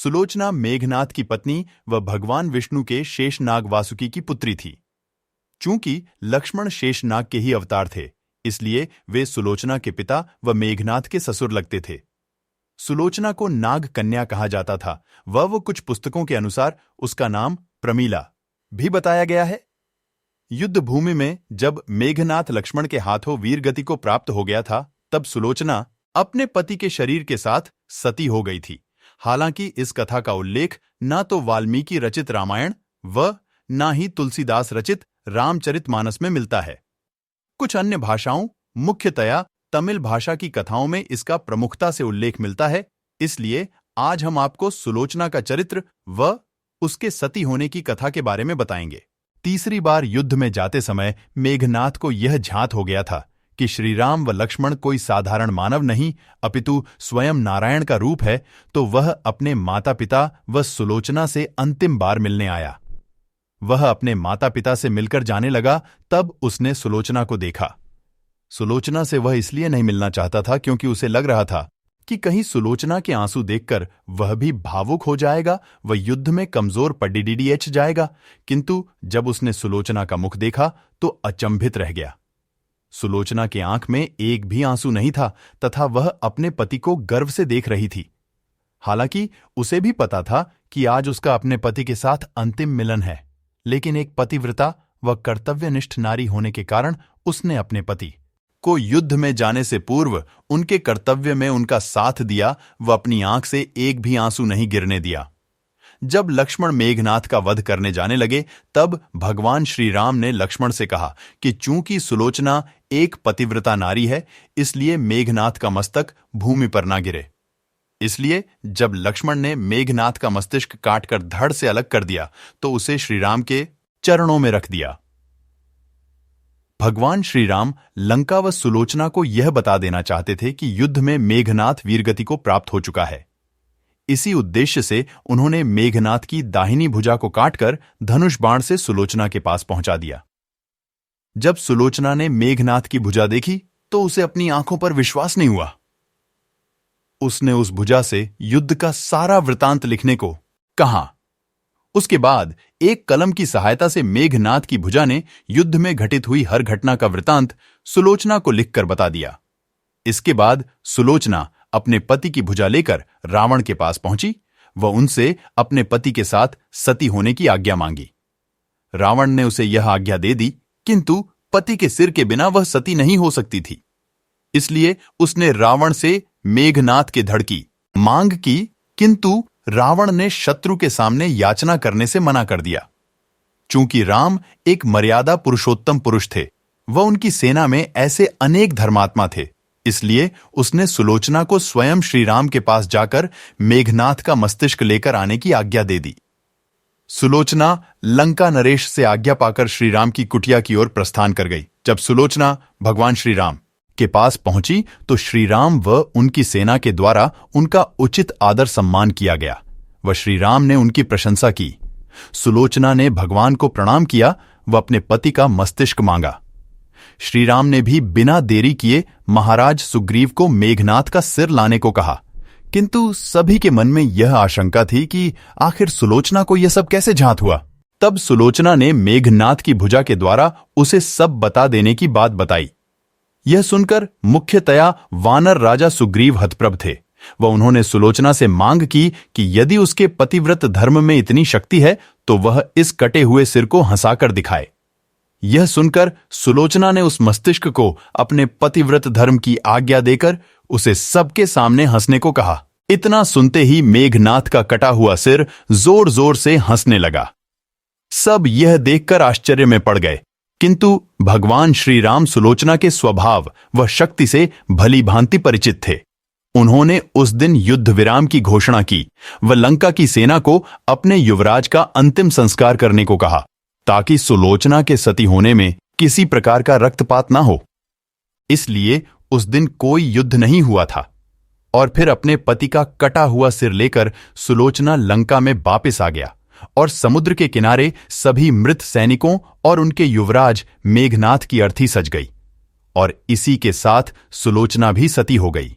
सुलोचना मेघनाथ की पत्नी व भगवान विष्णु के शेषनाग वासुकी की पुत्री थी। चूंकि लक्ष्मण शेषनाग के ही अवतार थे, इसलिए वे सुलोचना के पिता व मेघनाथ के ससुर लगते थे। सुलोचना को नाग कन्या कहा जाता था। वो कुछ पुस्तकों के अनुसार उसका नाम प्रमीला भी बताया गया है। युद्ध भूमि में जब मेघनाथ लक्ष्मण के हाथों वीरगति को प्राप्त हो गया था, तब सुलोचना अपने पति के शरीर के साथ सती हो गई थी। हालांकि इस कथा का उल्लेख न तो वाल्मीकि रचित रामायण व न ही तुलसीदास रचित रामचरितमानस में मिलता है। कुछ अन्य भाषाओं, मुख्यतया तमिल भाषा की कथाओं में इसका प्रमुखता से उल्लेख मिलता है। इसलिए आज हम आपको सुलोचना का चरित्र व उसके सती होने की कथा के बारे में बताएंगे। तीसरी बार युद्ध में जाते समय मेघनाथ को यह झांत हो गया था कि श्रीराम व लक्ष्मण कोई साधारण मानव नहीं, अपितु स्वयं नारायण का रूप है, तो वह अपने माता पिता व सुलोचना से अंतिम बार मिलने आया। वह अपने माता पिता से मिलकर जाने लगा, तब उसने सुलोचना को देखा। सुलोचना से वह इसलिए नहीं मिलना चाहता था क्योंकि उसे लग रहा था कि कहीं सुलोचना के आंसू देखकर वह भी भावुक हो जाएगा व युद्ध में कमजोर पड़ीडीएच जाएगा। किंतु जब उसने सुलोचना का मुख देखा तो अचंभित रह गया। सुलोचना के आंख में एक भी आंसू नहीं था तथा वह अपने पति को गर्व से देख रही थी। हालांकि उसे भी पता था कि आज उसका अपने पति के साथ अंतिम मिलन है, लेकिन एक पतिव्रता व कर्तव्यनिष्ठ नारी होने के कारण उसने अपने पति को युद्ध में जाने से पूर्व उनके कर्तव्य में उनका साथ दिया व अपनी आंख से एक भी आंसू नहीं गिरने दिया। जब लक्ष्मण मेघनाथ का वध करने जाने लगे, तब भगवान श्री राम ने लक्ष्मण से कहा कि चूंकि सुलोचना एक पतिव्रता नारी है, इसलिए मेघनाथ का मस्तक भूमि पर ना गिरे। इसलिए जब लक्ष्मण ने मेघनाथ का मस्तिष्क काटकर धड़ से अलग कर दिया तो उसे श्रीराम के चरणों में रख दिया। भगवान श्रीराम लंका व सुलोचना को यह बता देना चाहते थे कि युद्ध में मेघनाथ वीरगति को प्राप्त हो चुका है। इसी उद्देश्य से उन्होंने मेघनाथ की दाहिनी भुजा को काटकर धनुष बाण से सुलोचना के पास पहुंचा दिया। जब सुलोचना ने मेघनाथ की भुजा देखी तो उसे अपनी आंखों पर विश्वास नहीं हुआ। उसने उस भुजा से युद्ध का सारा वृतांत लिखने को कहा। उसके बाद एक कलम की सहायता से मेघनाथ की भुजा ने युद्ध में घटित हुई हर घटना का वृतांत सुलोचना को लिखकर बता दिया। इसके बाद सुलोचना अपने पति की भुजा लेकर रावण के पास पहुंची व उनसे अपने पति के साथ सती होने की आज्ञा मांगी। रावण ने उसे यह आज्ञा दे दी, किंतु पति के सिर के बिना वह सती नहीं हो सकती थी। इसलिए उसने रावण से मेघनाथ के धड़ की मांग की, किंतु रावण ने शत्रु के सामने याचना करने से मना कर दिया। चूंकि राम एक मर्यादा पुरुषोत्तम पुरुष थे व उनकी सेना में ऐसे अनेक धर्मात्मा थे, इसलिए उसने सुलोचना को स्वयं श्रीराम के पास जाकर मेघनाथ का मस्तिष्क लेकर आने की आज्ञा दे दी। सुलोचना लंका नरेश से आज्ञा पाकर श्रीराम की कुटिया की ओर प्रस्थान कर गई। जब सुलोचना भगवान श्रीराम के पास पहुंची तो श्रीराम व उनकी सेना के द्वारा उनका उचित आदर सम्मान किया गया व श्रीराम ने उनकी प्रशंसा की। सुलोचना ने भगवान को प्रणाम किया व अपने पति का मस्तिष्क मांगा। श्रीराम ने भी बिना देरी किए महाराज सुग्रीव को मेघनाथ का सिर लाने को कहा, किंतु सभी के मन में यह आशंका थी कि आखिर सुलोचना को यह सब कैसे झांत हुआ। तब सुलोचना ने मेघनाथ की भुजा के द्वारा उसे सब बता देने की बात बताई। यह सुनकर मुख्यतया वानर राजा सुग्रीव हतप्रभ थे व उन्होंने सुलोचना से मांग की कि यदि उसके पतिव्रत धर्म में इतनी शक्ति है तो वह इस कटे हुए सिर को हंसाकर दिखाए। यह सुनकर सुलोचना ने उस मस्तिष्क को अपने पतिव्रत धर्म की आज्ञा देकर उसे सबके सामने हंसने को कहा। इतना सुनते ही मेघनाथ का कटा हुआ सिर जोर जोर से हंसने लगा। सब यह देखकर आश्चर्य में पड़ गए, किंतु भगवान श्रीराम सुलोचना के स्वभाव व शक्ति से भली भांति परिचित थे। उन्होंने उस दिन युद्ध विराम की घोषणा की व लंका की सेना को अपने युवराज का अंतिम संस्कार करने को कहा, ताकि सुलोचना के सती होने में किसी प्रकार का रक्तपात न हो। इसलिए उस दिन कोई युद्ध नहीं हुआ था और फिर अपने पति का कटा हुआ सिर लेकर सुलोचना लंका में वापस आ गया और समुद्र के किनारे सभी मृत सैनिकों और उनके युवराज मेघनाथ की अर्थी सज गई और इसी के साथ सुलोचना भी सती हो गई।